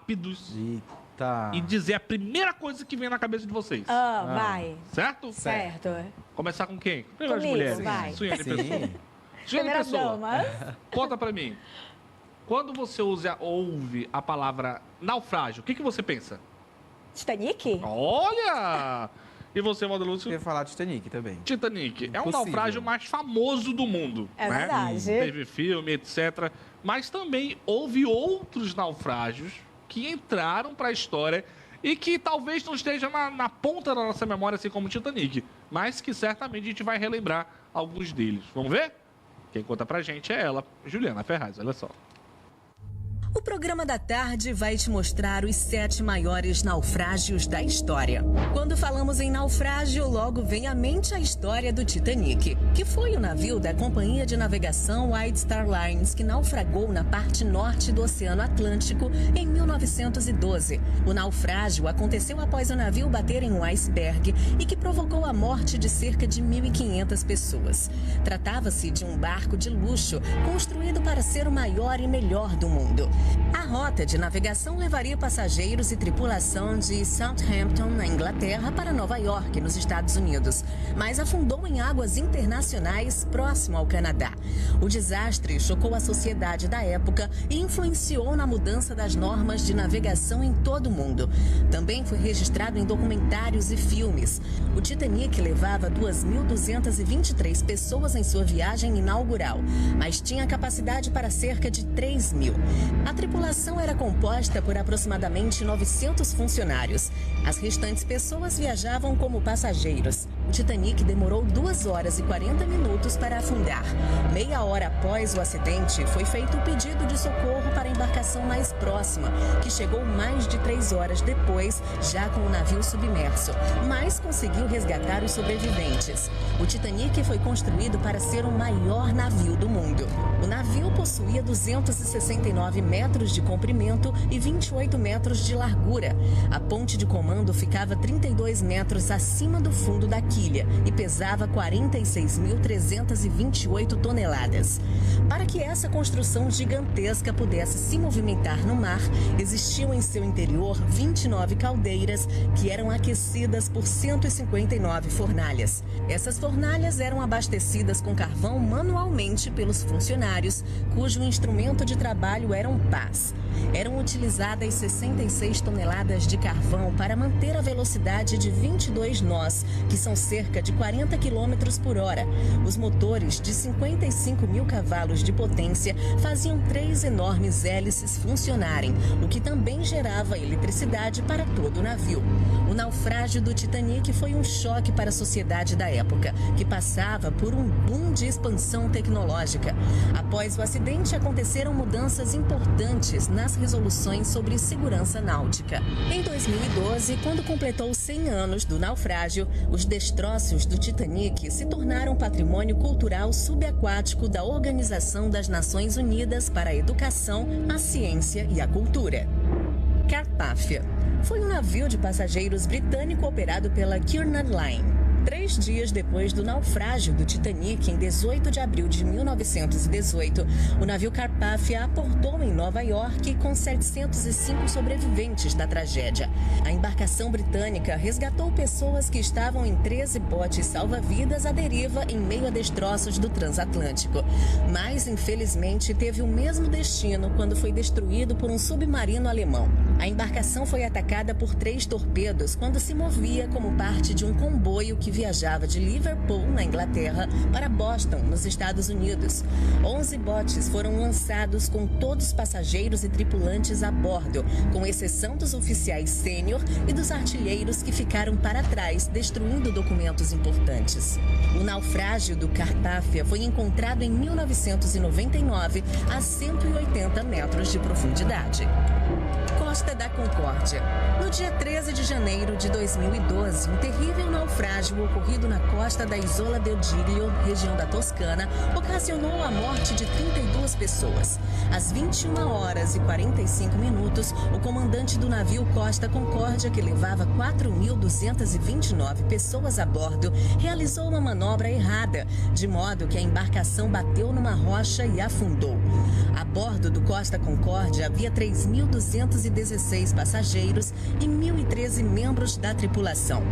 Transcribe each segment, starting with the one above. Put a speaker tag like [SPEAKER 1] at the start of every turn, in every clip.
[SPEAKER 1] rápidos
[SPEAKER 2] Eita.
[SPEAKER 1] e dizer a primeira coisa que vem na cabeça de vocês.
[SPEAKER 3] Vai.
[SPEAKER 1] Certo?
[SPEAKER 3] Certo.
[SPEAKER 1] Começar com quem? Primeiro as
[SPEAKER 3] Comigo,
[SPEAKER 1] mulheres.
[SPEAKER 3] vai.
[SPEAKER 1] Suene
[SPEAKER 2] Sim.
[SPEAKER 1] Pessoa. Suene
[SPEAKER 3] Primeira
[SPEAKER 1] Pessoa,
[SPEAKER 3] dama.
[SPEAKER 1] conta pra mim. Quando você ouve a palavra naufrágio, o que você pensa?
[SPEAKER 3] Titanic?
[SPEAKER 1] Olha! E você,
[SPEAKER 2] Eu
[SPEAKER 1] Valdelúcio?
[SPEAKER 2] ia falar Titanic também.
[SPEAKER 1] Titanic. É o
[SPEAKER 2] Impossível.
[SPEAKER 1] naufrágio mais famoso do mundo.
[SPEAKER 3] É
[SPEAKER 1] né?
[SPEAKER 3] verdade.
[SPEAKER 1] Teve filme, etc. Mas também houve outros naufrágios que entraram para a história e que talvez não esteja na ponta da nossa memória, assim como o Titanic. Mas que certamente a gente vai relembrar alguns deles. Vamos ver? Quem conta pra gente é ela, Juliana Ferraz. Olha só.
[SPEAKER 4] O programa da tarde vai te mostrar os 7 maiores naufrágios da história. Quando falamos em naufrágio, logo vem à mente a história do Titanic, que foi o navio da companhia de navegação White Star Lines que naufragou na parte norte do Oceano Atlântico em 1912. O naufrágio aconteceu após o navio bater em um iceberg e que provocou a morte de cerca de 1.500 pessoas. Tratava-se de um barco de luxo, construído para ser o maior e melhor do mundo. A rota de navegação levaria passageiros e tripulação de Southampton, na Inglaterra, para Nova York, nos Estados Unidos, mas afundou em águas internacionais próximo ao Canadá. O desastre chocou a sociedade da época e influenciou na mudança das normas de navegação em todo o mundo. Também foi registrado em documentários e filmes. O Titanic levava 2.223 pessoas em sua viagem inaugural, mas tinha capacidade para cerca de 3.000. A tripulação era composta por aproximadamente 900 funcionários. As restantes pessoas viajavam como passageiros. O Titanic demorou 2 horas e 40 minutos para afundar. Meia hora após o acidente, foi feito o pedido de socorro para a embarcação mais próxima, que chegou mais de 3 horas depois, já com o navio submerso, mas conseguiu resgatar os sobreviventes. O Titanic foi construído para ser o maior navio do mundo. O navio possuía 269 metros de comprimento e 28 metros de largura. A ponte de comando ficava 32 metros acima do fundo da quilha e pesava 46.328 toneladas. Para que essa construção gigantesca pudesse se movimentar no mar, existiam em seu interior 29 caldeiras que eram aquecidas por 159 fornalhas. Essas fornalhas eram abastecidas com carvão manualmente pelos funcionários, cujo instrumento de trabalho eram pás. Eram utilizadas 66 toneladas de carvão para manter a velocidade de 22 nós, que são cerca de 40 km por hora. Os motores de 55.000 cavalos de potência faziam 3 enormes hélices funcionarem, o que também gerava eletricidade para todo o navio. O naufrágio do Titanic foi um choque para a sociedade da época, que passava por um boom de expansão tecnológica. Após o acidente, aconteceram mudanças importantes nas resoluções sobre segurança náutica. Em 2012, quando completou 100 anos do naufrágio, os destroços do Titanic se tornaram patrimônio cultural subaquático da Organização das Nações Unidas para a Educação, a Ciência e a Cultura. Carpathia foi um navio de passageiros britânico operado pela Cunard Line. 3 dias depois do naufrágio do Titanic, em 18 de abril de 1918, o navio Carpathia aportou em Nova York com 705 sobreviventes da tragédia. A embarcação britânica resgatou pessoas que estavam em 13 botes salva-vidas à deriva em meio a destroços do transatlântico. Mas, infelizmente, teve o mesmo destino quando foi destruído por um submarino alemão. A embarcação foi atacada por 3 torpedos quando se movia como parte de um comboio que viajava de Liverpool, na Inglaterra, para Boston, nos Estados Unidos. 11 botes foram lançados com todos os passageiros e tripulantes a bordo, com exceção dos oficiais sênior e dos artilheiros que ficaram para trás, destruindo documentos importantes. O naufrágio do Carpathia foi encontrado em 1999, a 180 metros de profundidade. Costa da Concórdia. No dia 13 de janeiro de 2012, um terrível naufrágio ocorrido na costa da Isola del Giglio, região da Toscana, ocasionou a morte de 32 pessoas. Às 21 horas e 45 minutos, o comandante do navio Costa Concórdia, que levava 4.229 pessoas a bordo, realizou uma manobra errada, de modo que a embarcação bateu numa rocha e afundou. A bordo do Costa Concórdia havia 3.219 16 passageiros e 1.013 membros da tripulação.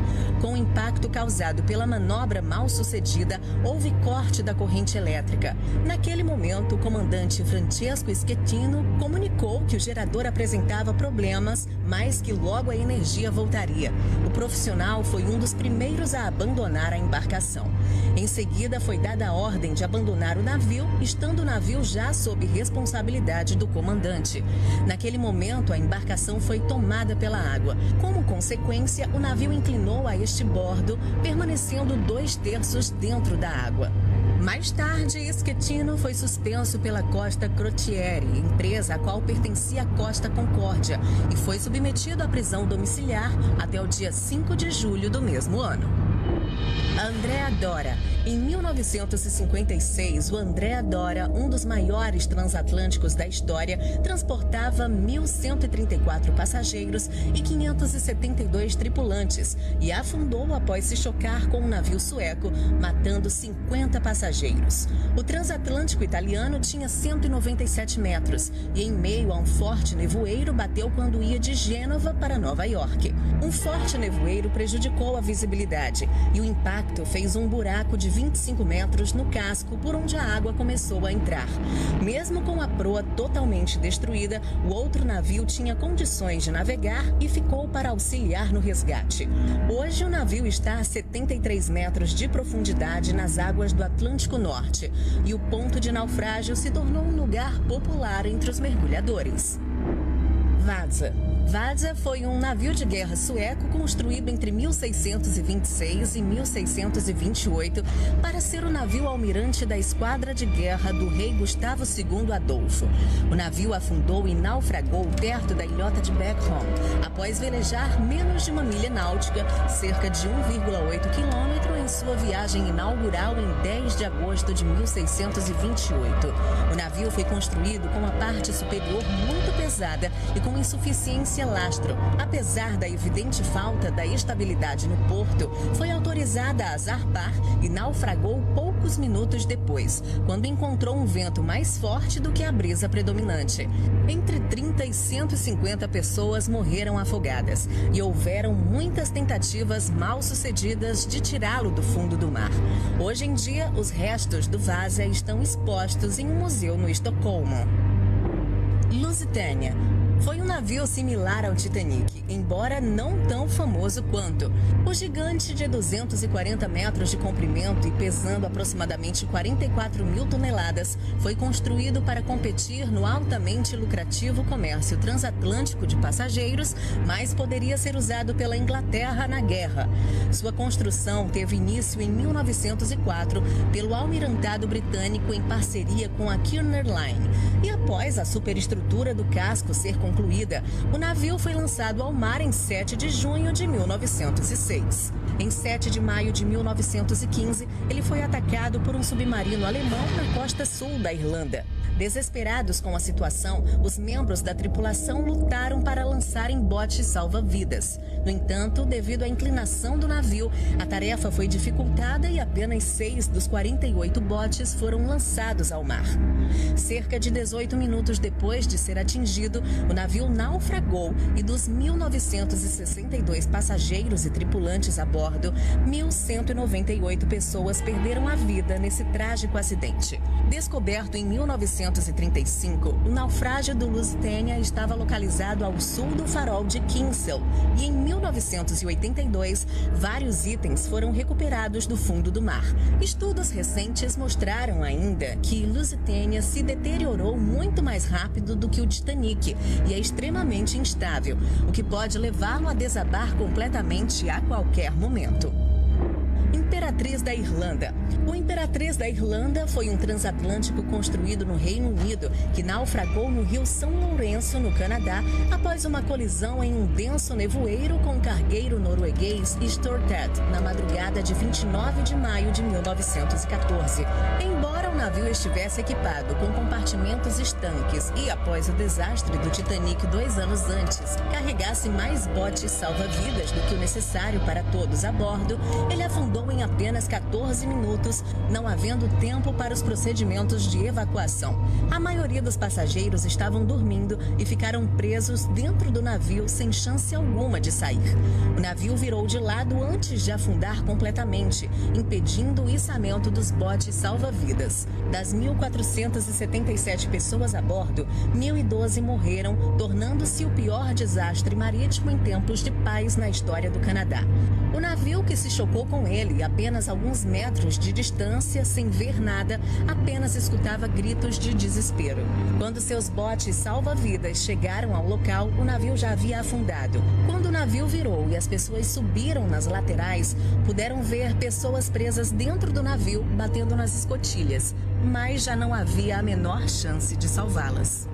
[SPEAKER 4] Com o impacto causado pela manobra mal sucedida, houve corte da corrente elétrica. Naquele momento, o comandante Francesco Schettino comunicou que o gerador apresentava problemas, mas que logo a energia voltaria. O profissional foi um dos primeiros a abandonar a embarcação. Em seguida, foi dada a ordem de abandonar o navio, estando o navio já sob responsabilidade do comandante. Naquele momento, a embarcação foi tomada pela água. Como consequência, o navio inclinou a este bordo, permanecendo 2/3 dentro da água. Mais tarde, Schettino foi suspenso pela Costa Crociere, empresa a qual pertencia a Costa Concórdia, e foi submetido à prisão domiciliar até o dia 5 de julho do mesmo ano. Andrea Doria. Em 1956, o Andrea Doria, um dos maiores transatlânticos da história, transportava 1.134 passageiros e 572 tripulantes e afundou após se chocar com um navio sueco, matando 50 passageiros. O transatlântico italiano tinha 197 metros e, em meio a um forte nevoeiro, bateu quando ia de Gênova para Nova York. Um forte nevoeiro prejudicou a visibilidade e o impacto fez um buraco de 25 metros no casco por onde a água começou a entrar. Mesmo com a proa totalmente destruída, o outro navio tinha condições de navegar e ficou para auxiliar no resgate. Hoje o navio está a 73 metros de profundidade nas águas do Atlântico Norte e o ponto de naufrágio se tornou um lugar popular entre os mergulhadores. Vasa. Vasa foi um navio de guerra sueco construído entre 1626 e 1628 para ser o navio almirante da esquadra de guerra do rei Gustavo II Adolfo. O navio afundou e naufragou perto da ilhota de Beckholm, após velejar menos de 1 milha náutica, cerca de 1,8 quilômetro, em sua viagem inaugural em 10 de agosto de 1628. O navio foi construído com a parte superior muito pesada e com insuficiência lastro. Apesar da evidente falta da estabilidade no porto, foi autorizada a zarpar e naufragou poucos minutos depois, quando encontrou um vento mais forte do que a brisa predominante. Entre 30 e 150 pessoas morreram afogadas e houveram muitas tentativas mal sucedidas de tirá-lo do fundo do mar. Hoje em dia, os restos do Vasa estão expostos em um museu no Estocolmo. Lusitania. Foi um navio similar ao Titanic, embora não tão famoso quanto. O gigante de 240 metros de comprimento e pesando aproximadamente 44 mil toneladas foi construído para competir no altamente lucrativo comércio transatlântico de passageiros, mas poderia ser usado pela Inglaterra na guerra. Sua construção teve início em 1904 pelo Almirantado Britânico em parceria com a Cunard Line. E após a superestrutura do casco ser concluída, o navio foi lançado ao mar em 7 de junho de 1906. Em 7 de maio de 1915, ele foi atacado por um submarino alemão na costa sul da Irlanda. Desesperados com a situação, os membros da tripulação lutaram para lançarem botes salva-vidas. No entanto, devido à inclinação do navio, a tarefa foi dificultada e apenas 6 dos 48 botes foram lançados ao mar. Cerca de 18 minutos depois de ser atingido, o navio naufragou e dos 1.962 passageiros e tripulantes a bordo, 1.198 pessoas perderam a vida nesse trágico acidente. Descoberto em 1935, o naufrágio do Lusitania estava localizado ao sul do farol de Kinsale e em 1982, vários itens foram recuperados do fundo do mar. Estudos recentes mostraram ainda que Lusitania se deteriorou muito mais rápido do que o Titanic e é extremamente instável, o que pode levá-lo a desabar completamente a qualquer momento. Imperatriz da Irlanda. O Imperatriz da Irlanda foi um transatlântico construído no Reino Unido que naufragou no rio São Lourenço, no Canadá, após uma colisão em um denso nevoeiro com o cargueiro norueguês Stortet, na madrugada de 29 de maio de 1914. Embora o navio estivesse equipado com compartimentos estanques e, após o desastre do Titanic 2 anos antes, carregasse mais botes salva-vidas do que o necessário para todos a bordo, ele afundou em apenas apenas 14 minutos, não havendo tempo para os procedimentos de evacuação. A maioria dos passageiros estavam dormindo e ficaram presos dentro do navio sem chance alguma de sair. O navio virou de lado antes de afundar completamente, impedindo o içamento dos botes salva-vidas. Das 1.477 pessoas a bordo, 1.012 morreram, tornando-se o pior desastre marítimo em tempos de paz na história do Canadá. O navio que se chocou com ele, apenas alguns metros de distância, sem ver nada, apenas escutava gritos de desespero. Quando seus botes salva-vidas chegaram ao local, o navio já havia afundado. Quando o navio virou e as pessoas subiram nas laterais, puderam ver pessoas presas dentro do navio, batendo nas escotilhas, mas já não havia a menor chance de salvá-las.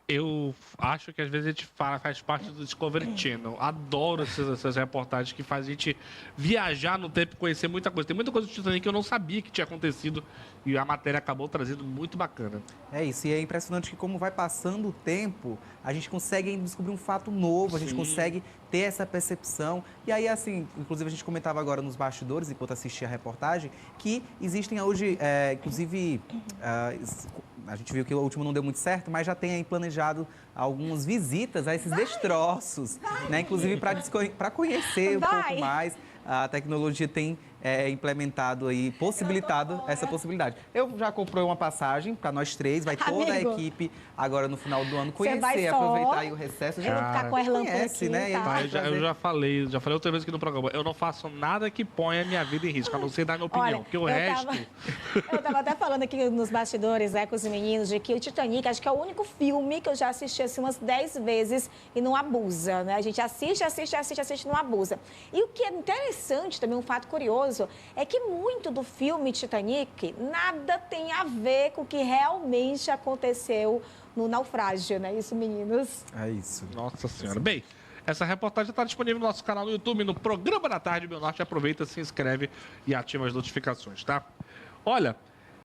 [SPEAKER 1] Eu acho que às vezes a gente faz parte do Discovery Channel. Adoro essas reportagens que fazem a gente viajar no tempo e conhecer muita coisa. Tem muita coisa do Titanic que eu não sabia que tinha acontecido e a matéria acabou trazendo muito bacana.
[SPEAKER 2] É isso, e é impressionante que como vai passando o tempo, a gente consegue ainda descobrir um fato novo, a gente consegue ter essa percepção. E aí, assim, inclusive a gente comentava agora nos bastidores, enquanto assistia a reportagem, que existem hoje, inclusive, a gente viu que o último não deu muito certo, mas já tem aí planejado algumas visitas a esses destroços, né? Inclusive para conhecer um pouco mais. A tecnologia tem implementado aí, possibilitado essa possibilidade. Eu já comprei uma passagem para nós três, vai toda a equipe agora no final do ano conhecer, aproveitar aí o recesso.
[SPEAKER 3] Eu vou ficar com a Erlan por aqui,
[SPEAKER 2] né?
[SPEAKER 1] Tá? Eu já falei outra vez aqui no programa, eu não faço nada que ponha a minha vida em risco, a não ser dar minha opinião, porque o resto...
[SPEAKER 3] Eu estava até falando aqui nos bastidores, com os meninos, de que o Titanic, acho que é o único filme que eu já assisti assim, umas 10 vezes e não abusa, né? A gente assiste e não abusa. E o que é interessante, também um fato curioso, é que muito do filme Titanic nada tem a ver com o que realmente aconteceu no naufrágio, né? Isso, meninos?
[SPEAKER 2] É isso.
[SPEAKER 1] Nossa Senhora. Bem, essa reportagem está disponível no nosso canal no YouTube, no Programa da Tarde Meu Norte. Aproveita, se inscreve e ativa as notificações, tá? Olha,